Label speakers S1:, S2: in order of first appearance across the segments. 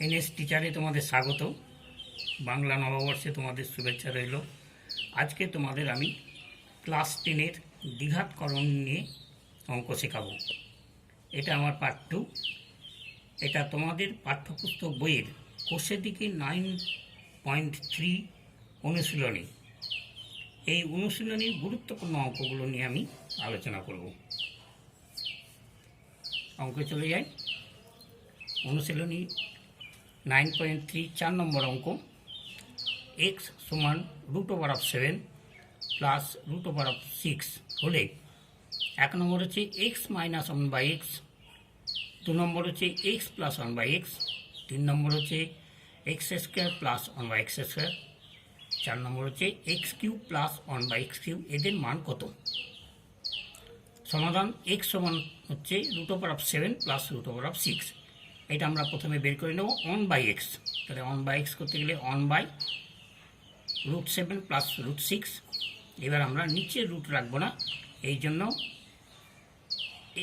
S1: NS টিচারে তোমাদের স্বাগত। বাংলা নববর্ষে তোমাদের শুভেচ্ছা রইল। আজকে তোমাদের আমি ক্লাস 10-এর দ্বিঘাতকরণ নিয়ে অঙ্ক শেখাবো। এটা আমার পার্ট 2। এটা তোমাদের পাঠ্যপুস্তক বইয়ের কোষের দিকে 9.3 অনুশীলনী। এই অনুশীলনীর গুরুত্বপূর্ণ অঙ্কগুলো নিয়ে আমি আলোচনা করব। অঙ্কে চলে যাই। অনুশীলনী 9.3 4 নম্বর অঙ্ক, x সমান √7 প্লাস √6 হলে 1 নম্বর হচ্ছে x মাইনাস 1/x, 2 নম্বর হচ্ছে x প্লাস 1/x, 3 নম্বর হচ্ছে x² প্লাস 1/x², 4 নম্বর হচ্ছে x³ প্লাস 1/x³ এদের মান কত? সমাধান। x সমান হচ্ছে √7 প্লাস √6। এটা আমরা প্রথমে বের করে নেব 1/x। তাহলে 1/x করতে গেলে 1/√7 প্লাস √6। এবার আমরা নিচে রুট রাখবো না, এই জন্য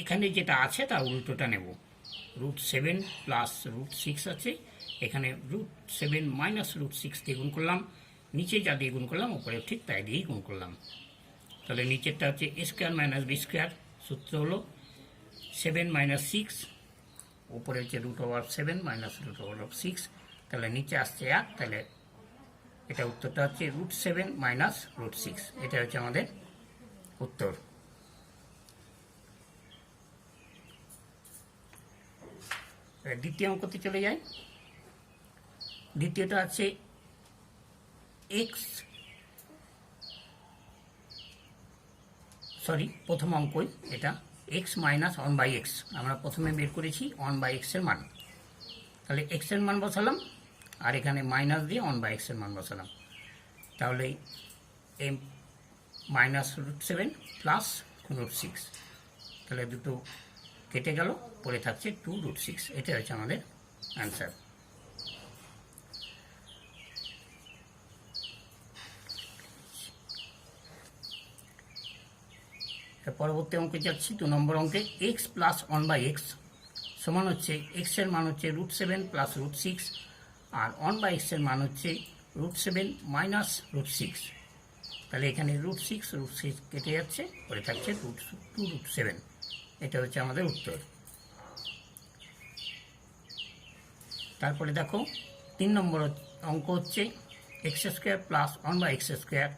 S1: এখানে যেটা আছে তার উল্টোটা নেব। √7 প্লাস √6 আছে, এখানে √7 মাইনাস √6 দিয়ে গুণ করলাম। নিচে যা দিয়ে গুণ করলাম উপরে ঠিক তাই দিয়েই গুণ করলাম। তাহলে নিচেরটা হচ্ছে a² মাইনাস b², সূত্র হলো 7 মাইনাস 6, উপরে হচ্ছে √7 মাইনাস √6। তাহলে নিচে আসছে 1, তাহলে এটা উত্তরটা হচ্ছে √7 মাইনাস √6। এটা হচ্ছে আমাদের উত্তর। দ্বিতীয় অঙ্কতে চলে যাই। দ্বিতীয়টা আছে প্রথম অঙ্কই এটা x মাইনাস 1/x। আমরা প্রথমে বের করেছি 1/x এর মান। তাহলে x এর মান বসালাম আর এখানে মাইনাস দিয়ে 1/x এর মান বসালাম। তাহলে এই মাইনাস √7 প্লাস √6, তাহলে দুটো কেটে গেল, পরে থাকছে 2√6। এটা হচ্ছে আমাদের অ্যান্সার। পরবর্তী অঙ্কে যাচ্ছি। 2 নম্বর অঙ্কে x প্লাস 1/x সমান হচ্ছে x এর মান হচ্ছে √7 প্লাস √6 আর 1/x এর মান হচ্ছে √7 মাইনাস √6। তাহলে এখানে √6 কেটে যাচ্ছে, পরে থাকছে 2√7। এটা হচ্ছে আমাদের উত্তর। তারপরে দেখো 3 নম্বর অঙ্ক হচ্ছে x² প্লাস 1/x²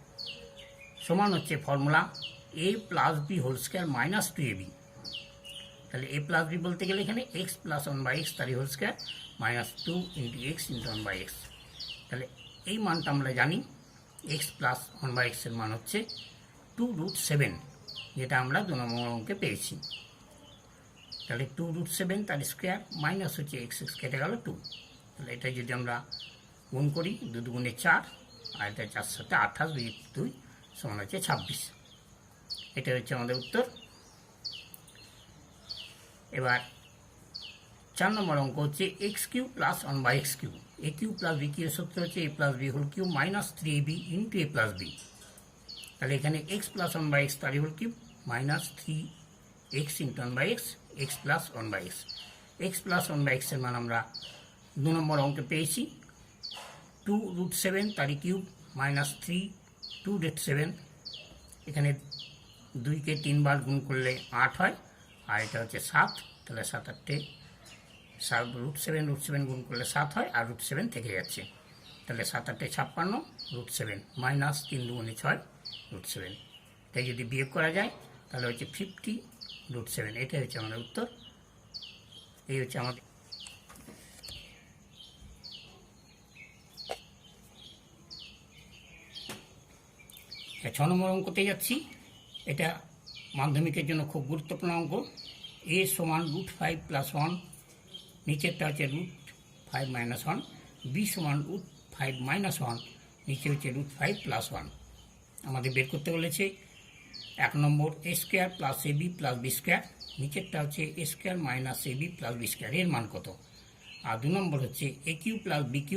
S1: সমান হচ্ছে formula a plus b whole square minus 2ab। তাহলে a প্লাস b বলতে গেলে এখানে x প্লাস 1/x তারই whole square minus 2 into x into 1/x। তাহলে এই মানটা আমরা জানি, x প্লাস 1/x এর মান হচ্ছে 2√7, যেটা আমরা 2 নম্বর অঙ্কে পেয়েছি। তাহলে 2√7 তার স্কোয়ার মাইনাস হচ্ছে x কেটে গেল 2। তাহলে এটা যদি আমরা গুণ করি, 2 দুগুণে 4 আর এটা 4 সাথে 28, 2 সমান হচ্ছে 26। এটা হচ্ছে আমাদের উত্তর। এবার 4 নম্বর অঙ্ক হচ্ছে x³ plus 1/x³। a³ plus b³ এর সূত্র হচ্ছে a plus b whole cube minus 3ab into a plus b। তাহলে এখানে x প্লাস 1/x তার whole cube minus 3x into 1/x, x plus 1/x। x plus 1/x এর মান আমরা 2 নম্বর অঙ্কে পেয়েছি 2√7 তারই কিউব মাইনাস 2√7। এখানে 2কে 3 বার গুণ করলে 8 হয়, আর এটা হচ্ছে 7। তাহলে 7 √7 গুণ করলে 7 হয়, আর √7 থেকে যাচ্ছে। তাহলে 7 8 56, √7 মাইনাস 3 দুগুণে 6 √7। তাই যদি বিয়োগ করা যায় তাহলে হচ্ছে 50√7। এটা হচ্ছে আমাদের উত্তর। এই হচ্ছে আমাদের 6 নম্বর অঙ্কতে যাচ্ছি। এটা মাধ্যমিকের জন্য খুব গুরুত্বপূর্ণ অঙ্ক। a সমান √5 প্লাস 1, নিচেরটা হচ্ছে √5 মাইনাস 1, b সমান √5 মাইনাস 1, নিচে হচ্ছে √5 প্লাস 1। আমাদের বের করতে বলেছে 1 নম্বর a² plus ab plus b², নিচেরটা হচ্ছে a² minus ab plus b², এর মান কত? আর 2 নম্বর হচ্ছে a³ plus b³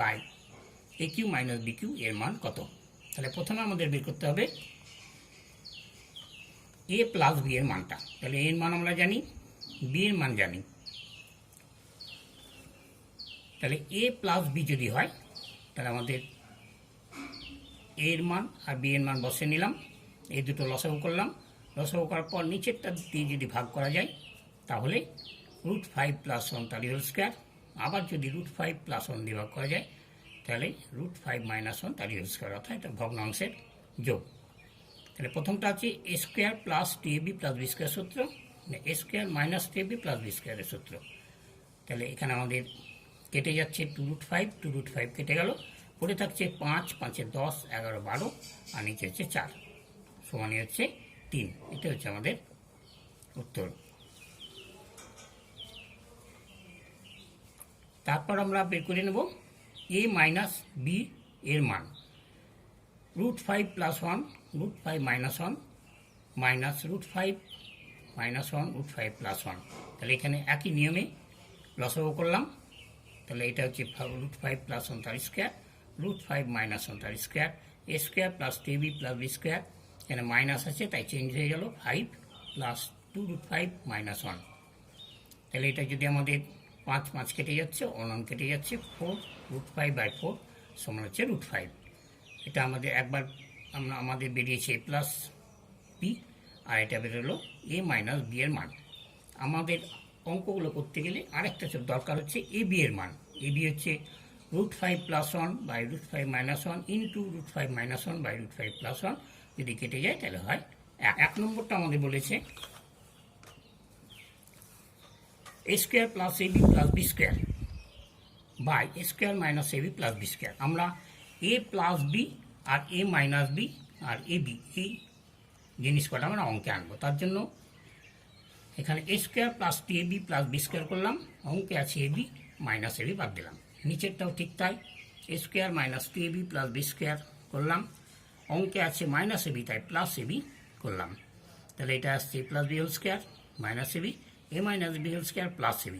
S1: by a³ minus b³ এর মান কত? তাহলে প্রথমে আমাদের বের করতে হবে a প্লাস b এর মানটা। তাহলে এর মান আমরা জানি, b এর মান জানি। তাহলে এ প্লাস বি যদি হয় তাহলে আমাদের এর মান আর বি এর মান বসে নিলাম, এই দুটো লসাগু করলাম। লসাগু করার পর নিচেরটা দিয়ে যদি ভাগ করা যায় তাহলে √5 + 1 তার হোল স্কোয়ার। আবার যদি √5 + 1 দিয়ে ভাগ করা যায় তাহলে √5 - 1 তার হোল স্কোয়ার, অর্থাৎ এটা ভগ্নাংশের যোগ। তাহলে প্রথমটা আছে a² + 2ab + b² সূত্র, a² - 2ab + b² সূত্র। তাহলে এখানে আমাদের কেটে যাচ্ছে 2√5 2√5 কেটে গেল, পড়ে থাকছে 5 5 10 11 12 আর নিচে হচ্ছে 4 সমানই হচ্ছে 3। এটা হচ্ছে আমাদের উত্তর। তারপর আমরা বের করে নেব a - b এর মান। √5 + 1 √5 - 1 মাইনাস √5 - 1 √5 + 1। তাহলে এখানে একই নিয়মে লসাগু করলাম। তাহলে এটা হচ্ছে √5 + 1 তার স্কোয়ার, √5 - 1 তার স্কোয়ার, a² + 2ab + b²। এখানে মাইনাস আছে তাই চেঞ্জ হয়ে গেল 5 + 2√5 - 1। তাহলে এটা যদি আমাদের 5 5 কেটে যাচ্ছে, 1 কেটে যাচ্ছে, 4 √5/4 সমান হচ্ছে √5। এটা আমাদের একবার আমাদের বেরিয়েছে a + b আর এটা বেরোলো a - b এর মান। আমাদের অঙ্কগুলো করতে গেলে আরেকটা দরকার হচ্ছে এ বি এর মান। এ বি হচ্ছে √5 + 1/√5 - 1 ইন্টু √5 - 1/√5 + 1। যদি কেটে যায় তাহলে হয় 1 নম্বরটা আমাদের বলেছে a² + ab + b² by a² - ab + b²। আমরা a + b আর a - b আর এ বি এই জিনিস কটা আমরা অঙ্কে আনবো। তার জন্য এখানে a² + 2ab + b² করলাম, অঙ্কে আছে ab - ab বাদ দিলাম। নিচেরটাও ঠিক তাই, a² - 2ab + b² করলাম, অঙ্কে আছে -ab তাই +ab করলাম। তাহলে এটা আসছে a + b whole square -ab, a - b whole square +ab।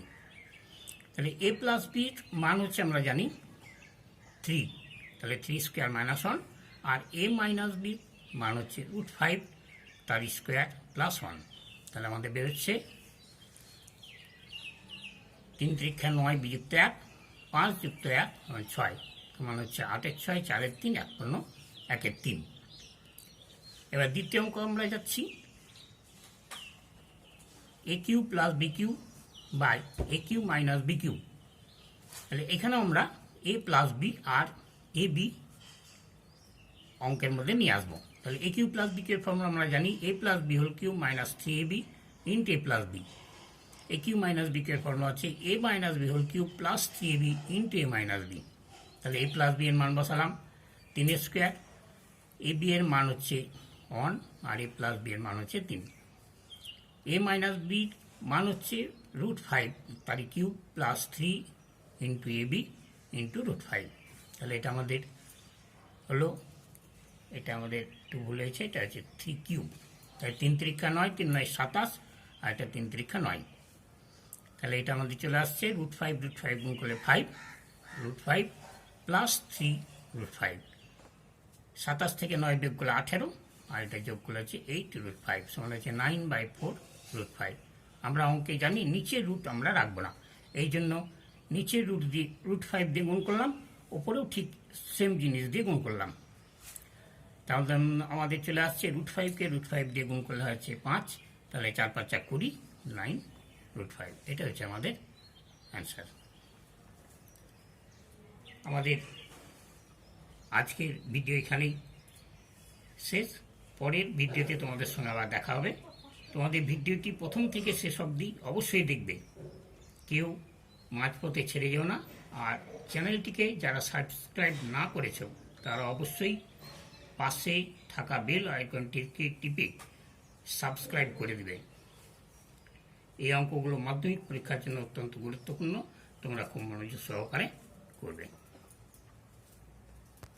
S1: তাহলে a + b মান হচ্ছে আমরা জানি 3, তাহলে 3² - 1 আর a - b মান হচ্ছে √5 তার স্কোয়ার +1। তাহলে আমাদের বেরোচ্ছে 3 × 9 + 1 5 + 1 6 সমান হচ্ছে 8 × 6 4 × 3 1 × 1 × 3। এবার দ্বিতীয় অঙ্ক আমরা যাচ্ছি a³ + b³ by a³ - b³। তাহলে এখানে আমরা a + b আর এ বি অঙ্কের মধ্যে নিয়ে আসবো। তাহলে a³ + b³ এর ফর্মুলা আমরা জানি a + b whole cube - 3ab into a + b। a³ - b³ এর ফর্মুলা হচ্ছে a - b whole cube + 3ab into a - b। তাহলে a + b এর মান বসালাম 3² এ বি এর মান হচ্ছে 1 আর a + b এর মান হচ্ছে 3। a - b মান হচ্ছে √5 তার cube +3 into A B into √5। তাহলে এটা আমাদের হলো, এটা আমাদের একটু ভুল হয়েছে, এটা হচ্ছে 3³ তাহলে 3 × 9 3 9 27 আর এটা 3 × 9। তাহলে এটা আমাদের চলে আসছে √5 √5 গুণ করলে 5 √5 + 3 √5। 27 থেকে 9 বিয়োগ করলে 18 আর এটা যোগ করলে হচ্ছে 8 √5 সমান হচ্ছে 9/4 √5। আমরা অঙ্কে জানি নিচের রুট আমরা রাখবো না, এই জন্য নিচের রুট দিয়ে √5 দিয়ে গুণ করলাম, ওপরেও ঠিক সেম জিনিস দিয়ে গুণ করলাম। তাহলে আমাদের চলে আসছে √5কে √5 দিয়ে গুণ করলে হচ্ছে 5, তাহলে 4 × 5 = 20 9 √5। এটা হচ্ছে আমাদের অ্যান্সার। আমাদের আজকের ভিডিও এখানেই শেষ। পরের ভিডিওতে তোমাদের সঙ্গে আবার দেখা হবে। তোমাদের ভিডিওটি প্রথম থেকে শেষ অবধি অবশ্যই দেখবে, কেউ মাঝপথে ছেড়ে যেও না। আর চ্যানেলটিকে যারা সাবস্ক্রাইব না করেছো তারা অবশ্যই পাশে থাকা বেল আইকনটিকে টিপে সাবস্ক্রাইব করে দেবে। এই অঙ্কগুলো মাধ্যমিক পরীক্ষার জন্য অত্যন্ত গুরুত্বপূর্ণ, তোমরা খুব মনোযোগ সহকারে করবে।